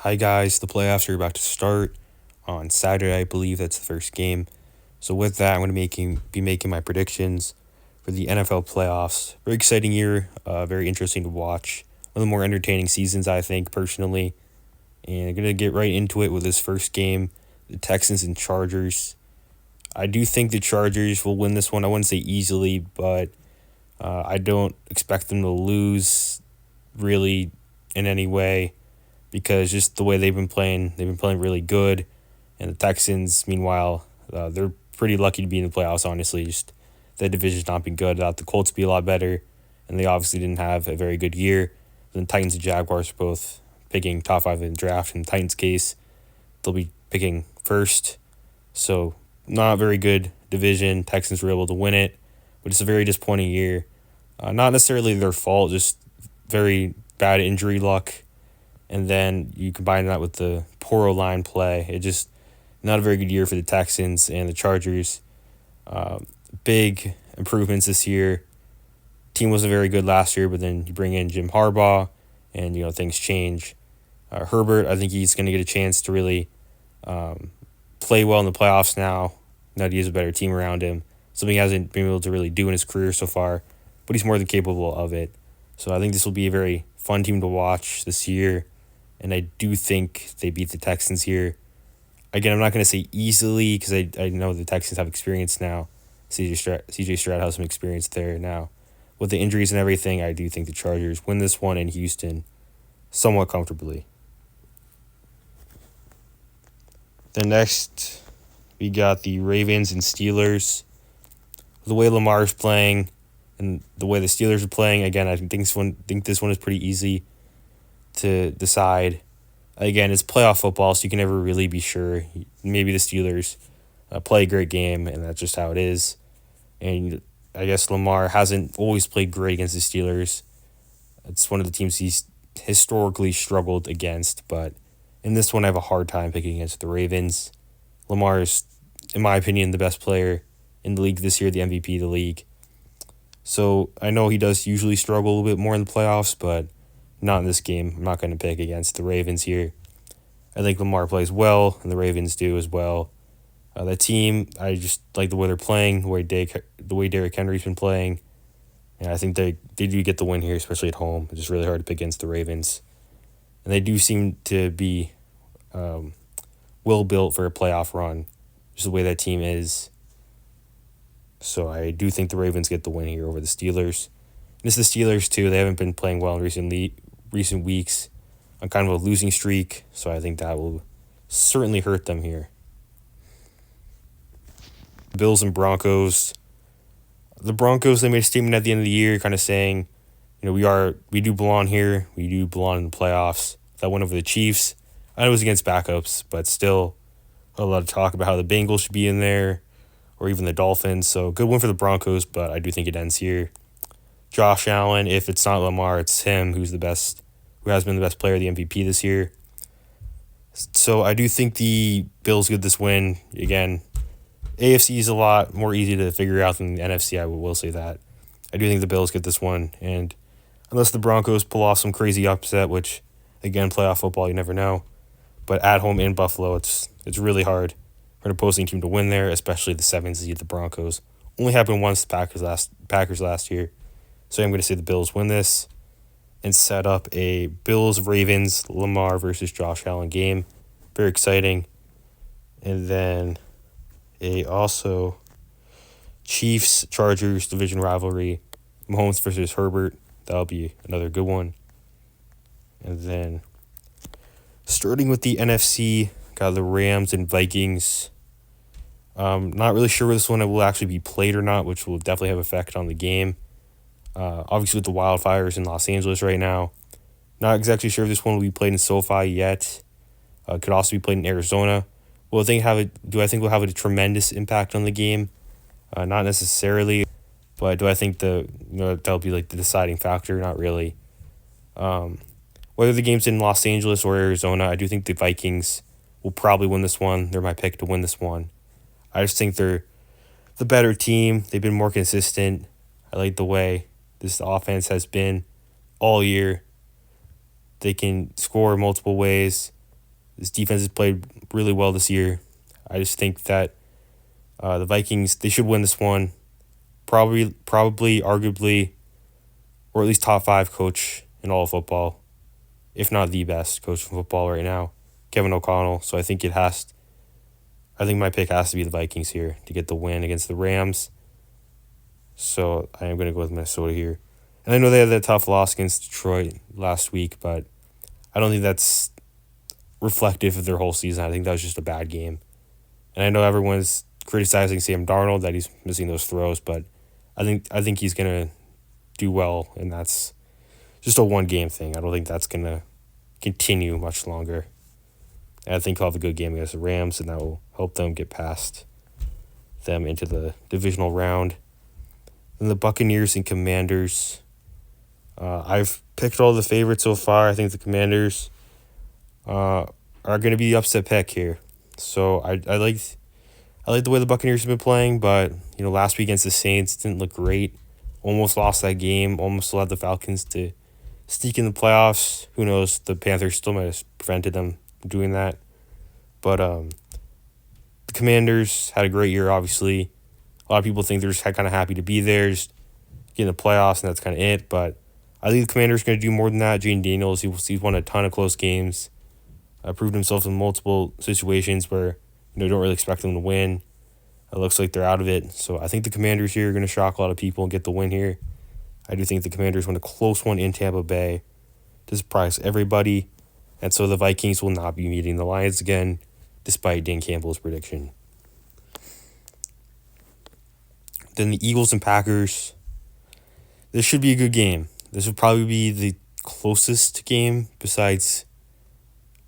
Hi guys, the playoffs are about to start on Saturday. I believe that's the first game. So with that, I'm going to be making my predictions for the NFL playoffs. Very exciting year, very interesting to watch. One of the more entertaining seasons, I think, personally. And I'm going to get right into it with this first game, the Texans and Chargers. I do think the Chargers will win this one. I wouldn't say easily, but I don't expect them to lose really in any way because just the way they've been playing really good. And the Texans, meanwhile, they're pretty lucky to be in the playoffs, honestly. Just that division's not been good. The Colts be a lot better, and they obviously didn't have a very good year. Then Titans and Jaguars are both picking top five in the draft. In the Titans' case, they'll be picking first. So, not a very good division. Texans were able to win it, but it's a very disappointing year. Not necessarily their fault, just very bad injury luck. And then you combine that with the poor line play. It just not a very good year for the Texans and the Chargers. Big improvements this year. Team wasn't very good last year, but then you bring in Jim Harbaugh, and things change. Herbert, I think he's going to get a chance to really play well in the playoffs now. Now that he has a better team around him, something he hasn't been able to really do in his career so far, but he's more than capable of it. So I think this will be a very fun team to watch this year, and I do think they beat the Texans here. Again, I'm not going to say easily because I know the Texans have experience now. CJ Stroud has some experience there now. With the injuries and everything, I do think the Chargers win this one in Houston somewhat comfortably. Then next, we got the Ravens and Steelers. The way Lamar's playing and the way the Steelers are playing, again, I think this one is pretty easy to decide. Again, it's playoff football, so you can never really be sure. Maybe the Steelers play a great game, and that's just how it is. And I guess Lamar hasn't always played great against the Steelers. It's one of the teams he's historically struggled against, but in this one, I have a hard time picking against the Ravens. Lamar is, in my opinion, the best player in the league this year, the MVP of the league. So I know he does usually struggle a little bit more in the playoffs, but not in this game. I'm not going to pick against the Ravens here. I think Lamar plays well, and the Ravens do as well. The team, I just like the way they're playing, the way Derrick Henry's been playing. And I think they do get the win here, especially at home. It's just really hard to pick against the Ravens. And they do seem to be well built for a playoff run, just the way that team is. So I do think the Ravens get the win here over the Steelers. And it's the Steelers, too. They haven't been playing well in recent weeks on kind of a losing streak, so I think that will certainly hurt them here. Bills and Broncos. The Broncos, they made a statement at the end of the year kind of saying, we do belong here. We do belong in the playoffs. That went over the Chiefs. I know it was against backups, but still a lot of talk about how the Bengals should be in there or even the Dolphins. So good win for the Broncos, but I do think it ends here. Josh Allen, if it's not Lamar, it's him who has been the best player, the MVP this year. So I do think the Bills get this win. Again, AFC is a lot more easy to figure out than the NFC, I will say that. I do think the Bills get this one, and unless the Broncos pull off some crazy upset, which, again, playoff football, you never know. But at home in Buffalo, it's really hard for an opposing team to win there, especially the 7th seed, the Broncos. Only happened once, the Packers last year. So I'm going to say the Bills win this and set up a Bills-Ravens Lamar versus Josh Allen game. Very exciting. And then also Chiefs-Chargers division rivalry. Mahomes versus Herbert. That'll be another good one. And then starting with the NFC, got the Rams and Vikings. Not really sure where this one will actually be played or not, which will definitely have effect on the game. Obviously with the wildfires in Los Angeles right now. Not exactly sure if this one will be played in SoFi yet. Could also be played in Arizona. Do I think will have a tremendous impact on the game? Not necessarily, but do I think that'll be like the deciding factor? Not really. Whether the game's in Los Angeles or Arizona, I do think the Vikings will probably win this one. They're my pick to win this one. I just think they're the better team. They've been more consistent. I like the way this offense has been all year. They can score multiple ways. This defense has played really well this year. I just think that the Vikings, they should win this one. Probably, arguably, or at least top five coach in all of football, if not the best coach in football right now, Kevin O'Connell. So I think my pick has to be the Vikings here to get the win against the Rams. So I am going to go with Minnesota here. And I know they had that tough loss against Detroit last week, but I don't think that's reflective of their whole season. I think that was just a bad game. And I know everyone's criticizing Sam Darnold that he's missing those throws, but I think he's going to do well, and that's just a one-game thing. I don't think that's going to continue much longer. And I think he'll have a good game against the Rams, and that will help them get past them into the divisional round. Then the Buccaneers and Commanders. I've picked all the favorites so far. I think the Commanders are going to be the upset pick here. So I like the way the Buccaneers have been playing, but last week against the Saints didn't look great. Almost lost that game. Almost allowed the Falcons to sneak in the playoffs. Who knows? The Panthers still might have prevented them from doing that. But the Commanders had a great year, obviously. A lot of people think they're just kind of happy to be there, just get in the playoffs, and that's kind of it. But I think the Commanders are going to do more than that. Jane Daniels, he's won a ton of close games. Proved himself in multiple situations where don't really expect them to win. It looks like they're out of it. So I think the Commanders here are going to shock a lot of people and get the win here. I do think the Commanders win a close one in Tampa Bay to surprise everybody. And so the Vikings will not be meeting the Lions again, despite Dan Campbell's prediction. Then the Eagles and Packers. This should be a good game. This would probably be the closest game besides...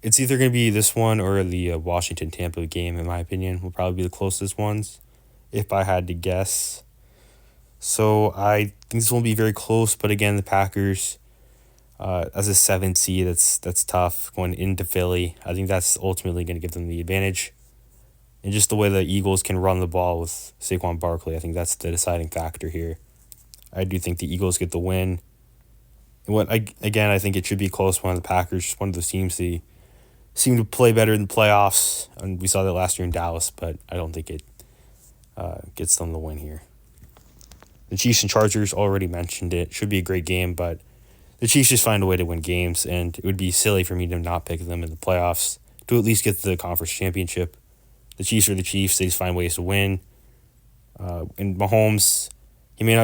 It's either going to be this one or the Washington-Tampa game, in my opinion, will probably be the closest ones, if I had to guess. So I think this will be very close, but again, the Packers, as a 7th seed, that's tough going into Philly. I think that's ultimately going to give them the advantage. And just the way the Eagles can run the ball with Saquon Barkley, I think that's the deciding factor here. I do think the Eagles get the win. And I think it should be a close one. The Packers, just one of those teams that seem to play better in the playoffs, and we saw that last year in Dallas, but I don't think it gets them the win here. The Chiefs and Chargers, already mentioned it. Should be a great game, but the Chiefs just find a way to win games, and it would be silly for me to not pick them in the playoffs to at least get the conference championship. The Chiefs are the Chiefs. They just find ways to win. And Mahomes, he may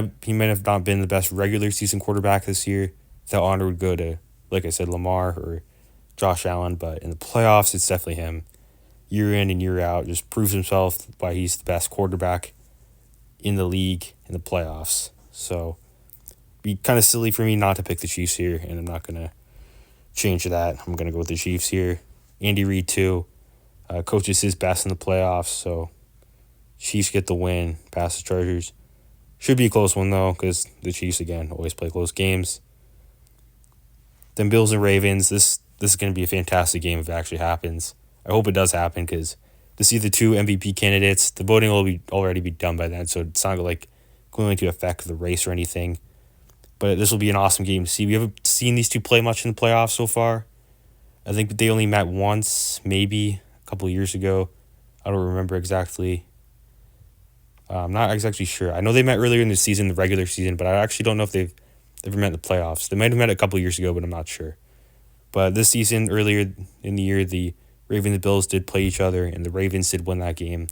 have not been the best regular season quarterback this year. That honor would go to, like I said, Lamar or Josh Allen, but in the playoffs, it's definitely him. Year in and year out, just proves himself why he's the best quarterback in the league in the playoffs. So, it'd be kind of silly for me not to pick the Chiefs here, and I'm not going to change that. I'm going to go with the Chiefs here. Andy Reid, too. Coaches his best in the playoffs, so Chiefs get the win past the Chargers. Should be a close one, though, because the Chiefs, again, always play close games. Then Bills and Ravens, this is going to be a fantastic game if it actually happens. I hope it does happen because to see the two MVP candidates, the voting will already be done by then, so it's not going to affect the race or anything. But this will be an awesome game to see. We haven't seen these two play much in the playoffs so far. I think they only met once, maybe a couple of years ago. I don't remember exactly. I'm not exactly sure. I know they met earlier in the season, the regular season, but I actually don't know if they've ever met in the playoffs. They might have met a couple of years ago, but I'm not sure. But this season, earlier in the year, the Ravens and Bills did play each other, and the Ravens did win that game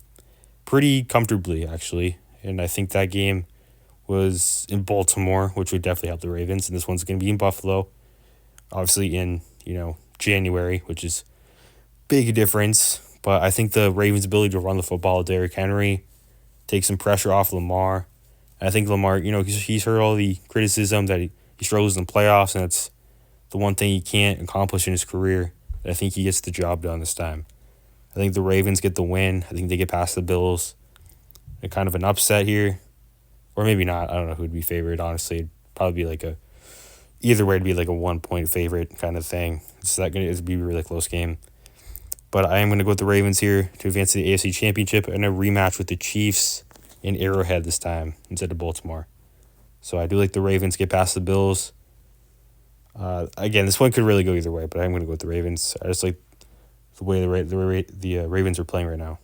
pretty comfortably, actually. And I think that game was in Baltimore, which would definitely help the Ravens. And this one's going to be in Buffalo, obviously in January, which is big difference. But I think the Ravens' ability to run the football, Derrick Henry, take some pressure off Lamar. And I think Lamar, he's heard all the criticism that he struggles in the playoffs, and that's the one thing he can't accomplish in his career. I think he gets the job done this time. I think the Ravens get the win. I think they get past the Bills. And kind of an upset here. Or maybe not. I don't know who would be favored, honestly. It'd probably be either way, it'd be like a 1-point favorite kind of thing. It'd be a really close game. But I am going to go with the Ravens here to advance to the AFC Championship and a rematch with the Chiefs in Arrowhead this time instead of Baltimore. So I do like the Ravens get past the Bills. Again, this one could really go either way, but I'm going to go with the Ravens. I just like the way the Ravens are playing right now.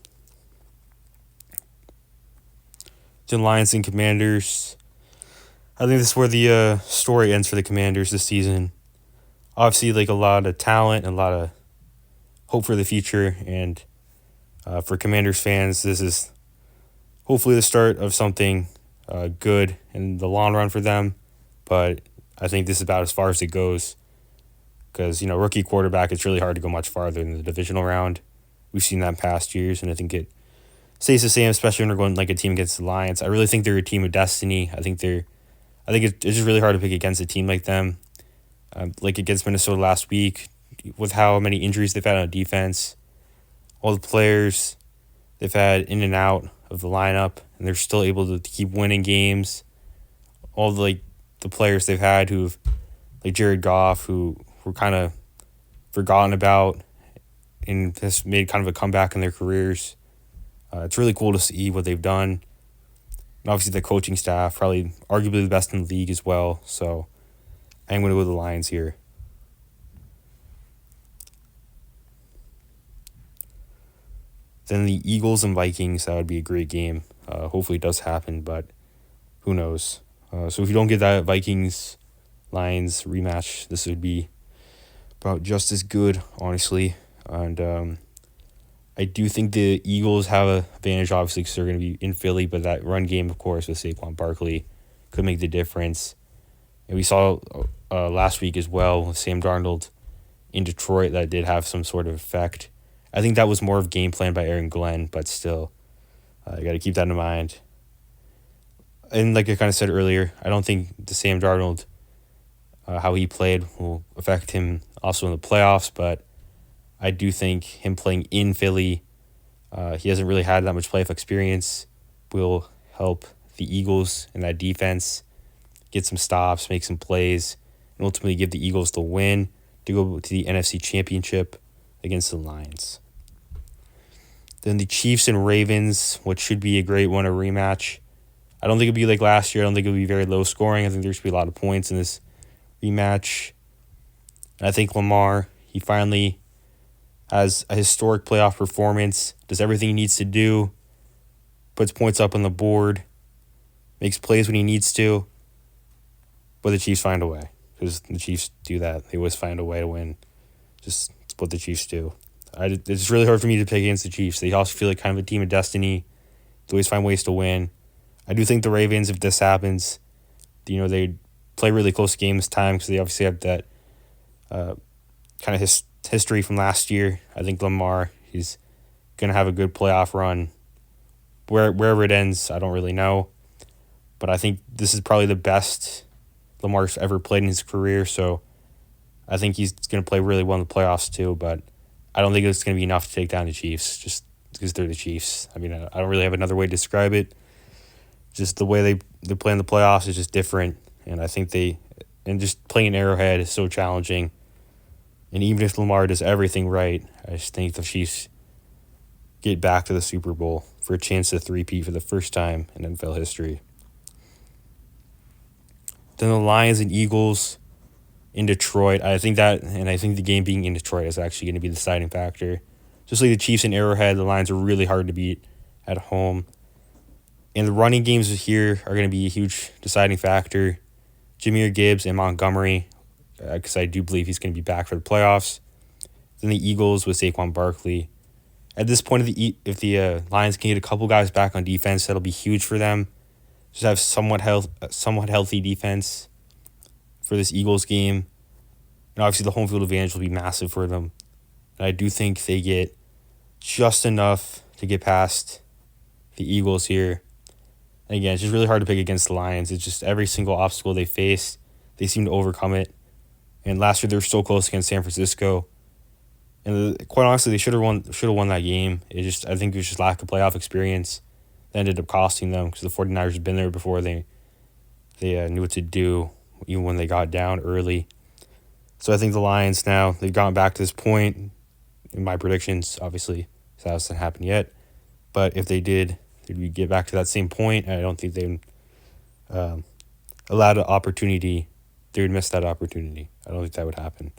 The Lions and Commanders. I think this is where the story ends for the Commanders this season. Obviously, like a lot of talent and a lot of hope for the future, and for Commanders fans, this is hopefully the start of something good in the long run for them. But I think this is about as far as it goes, because rookie quarterback, it's really hard to go much farther in the divisional round. We've seen that in past years, and I think it stays the same, especially when we're going like a team against the Lions. I really think they're a team of destiny. I think it's just really hard to pick against a team like them. Like against Minnesota last week, with how many injuries they've had on defense, all the players they've had in and out of the lineup, and they're still able to keep winning games. All the players they've had who've, like Jared Goff, who were kind of forgotten about and has made kind of a comeback in their careers. It's really cool to see what they've done. And obviously the coaching staff, probably arguably the best in the league as well. So I'm going to go with the Lions here. Then the Eagles and Vikings, that would be a great game. Hopefully it does happen, but who knows. So if you don't get that Vikings-Lions rematch, this would be about just as good, honestly. And I do think the Eagles have an advantage, obviously, because they're going to be in Philly, but that run game, of course, with Saquon Barkley could make the difference. And we saw last week as well with Sam Darnold in Detroit that did have some sort of effect. I think that was more of game plan by Aaron Glenn, but still, you got to keep that in mind. And like I kind of said earlier, I don't think the Sam Darnold, how he played, will affect him also in the playoffs, but I do think him playing in Philly, he hasn't really had that much playoff experience, will help the Eagles and that defense get some stops, make some plays, and ultimately give the Eagles the win to go to the NFC Championship against the Lions. Then the Chiefs and Ravens, which should be a great one, a rematch. I don't think it'll be like last year. I don't think it'll be very low scoring. I think there should be a lot of points in this rematch. And I think Lamar, he finally has a historic playoff performance, does everything he needs to do, puts points up on the board, makes plays when he needs to, but the Chiefs find a way, because the Chiefs do that. They always find a way to win. Just it's what the Chiefs do. It's really hard for me to pick against the Chiefs. They also feel like kind of a team of destiny. They always find ways to win. I do think the Ravens, if this happens, they play really close games time because they obviously have that kind of history from last year. I think Lamar, he's going to have a good playoff run. Wherever it ends, I don't really know. But I think this is probably the best Lamar's ever played in his career, so I think he's going to play really well in the playoffs too, but I don't think it's going to be enough to take down the Chiefs just because they're the Chiefs. I mean, I don't really have another way to describe it. Just the way they play in the playoffs is just different, and I think just playing in Arrowhead is so challenging. And even if Lamar does everything right, I just think the Chiefs get back to the Super Bowl for a chance to three-peat for the first time in NFL history. Then the Lions and Eagles in Detroit. I think the game being in Detroit is actually going to be the deciding factor. Just like the Chiefs in Arrowhead, the Lions are really hard to beat at home. And the running games here are going to be a huge deciding factor. Jahmyr Gibbs and Montgomery, because I do believe he's going to be back for the playoffs. Then the Eagles with Saquon Barkley. At this point, if the Lions can get a couple guys back on defense, that'll be huge for them. Just have somewhat healthy defense for this Eagles game. And obviously the home field advantage will be massive for them. And I do think they get just enough to get past the Eagles here. And again, it's just really hard to pick against the Lions. It's just every single obstacle they face, they seem to overcome it. And last year they were so close against San Francisco. And quite honestly, they should have won that game. I think it was just lack of playoff experience that ended up costing them, because the 49ers had been there before. They knew what to do even when they got down early. So I think the Lions now, they've gotten back to this point. In my predictions, obviously, that hasn't happened yet. But if they did, they'd get back to that same point. And I don't think they allowed an opportunity. They would miss that opportunity. I don't think that would happen.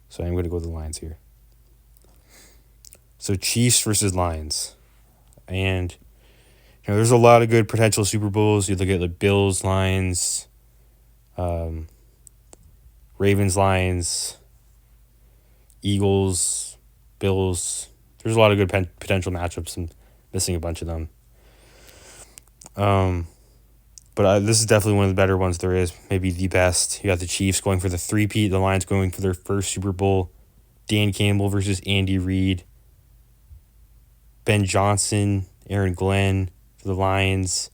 So I'm going to go with the Lions here. So Chiefs versus Lions. And there's a lot of good potential Super Bowls. You look at the Bills, Lions, Ravens, Lions, Eagles, Bills. There's a lot of good potential matchups. I'm missing a bunch of them. But this is definitely one of the better ones there is. Maybe the best. You got the Chiefs going for the three-peat. The Lions going for their first Super Bowl. Dan Campbell versus Andy Reid. Ben Johnson, Aaron Glenn for the Lions.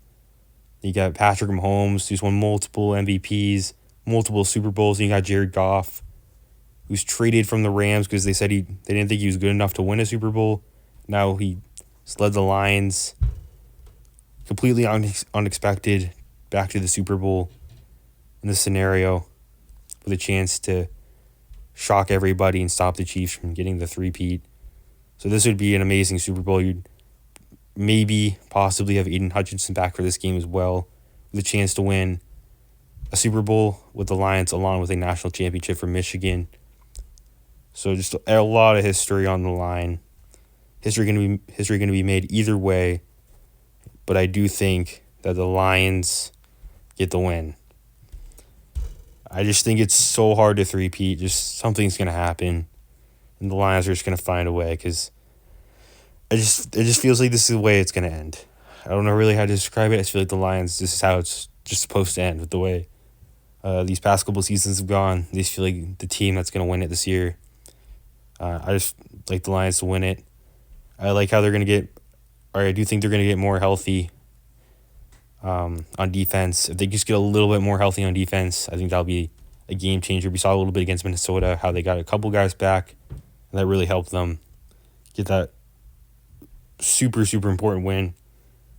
You got Patrick Mahomes, who's won multiple MVPs, multiple Super Bowls. And you got Jared Goff, who's traded from the Rams because they said they didn't think he was good enough to win a Super Bowl. Now he's led the Lions completely unexpected back to the Super Bowl in this scenario with a chance to shock everybody and stop the Chiefs from getting the three-peat. So this would be an amazing Super Bowl. You'd maybe possibly have Aiden Hutchinson back for this game as well, with a chance to win a Super Bowl with the Lions along with a national championship for Michigan. So just a lot of history on the line. History going to be made either way, but I do think that the Lions get the win. I just think it's so hard to three-peat. Just something's going to happen, and the Lions are just going to find a way because it just feels like this is the way it's going to end. I don't know really how to describe it. I just feel like the Lions, this is how it's just supposed to end with the way these past couple seasons have gone. They just feel like the team that's going to win it this year. I just like the Lions to win it. I like how they're going to get, or I do think they're going to get more healthy on defense. If they just get a little bit more healthy on defense, I think that'll be a game changer. We saw a little bit against Minnesota, how they got a couple guys back, and that really helped them get that super, super important win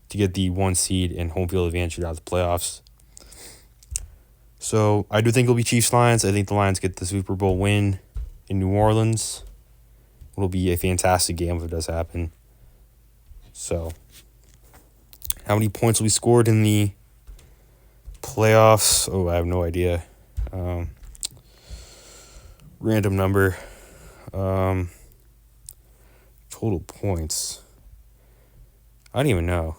to get the 1 seed and home field advantage throughout the playoffs. So I do think it'll be Chiefs-Lions. I think the Lions get the Super Bowl win in New Orleans. It'll be a fantastic game if it does happen. So how many points will be scored in the playoffs? Oh, I have no idea. Random number. Total points. I don't even know.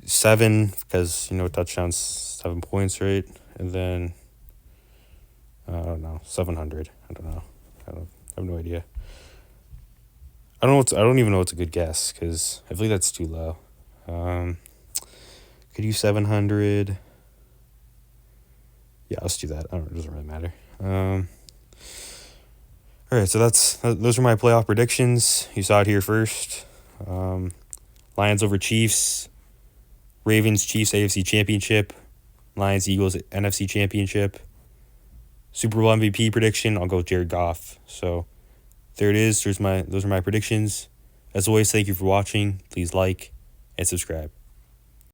7, because, touchdowns, 7 points, right? And then, I don't know, 700. I don't know. I have no idea. I don't even know what's a good guess, because I feel like that's too low. Could you 700? Yeah, let's do that. I don't know, it doesn't really matter. All right, so those are my playoff predictions. You saw it here first. Lions over Chiefs. Ravens, Chiefs, AFC Championship. Lions, Eagles, NFC Championship. Super Bowl MVP prediction, I'll go with Jared Goff. So there it is. Those are my predictions. As always, thank you for watching. Please like and subscribe.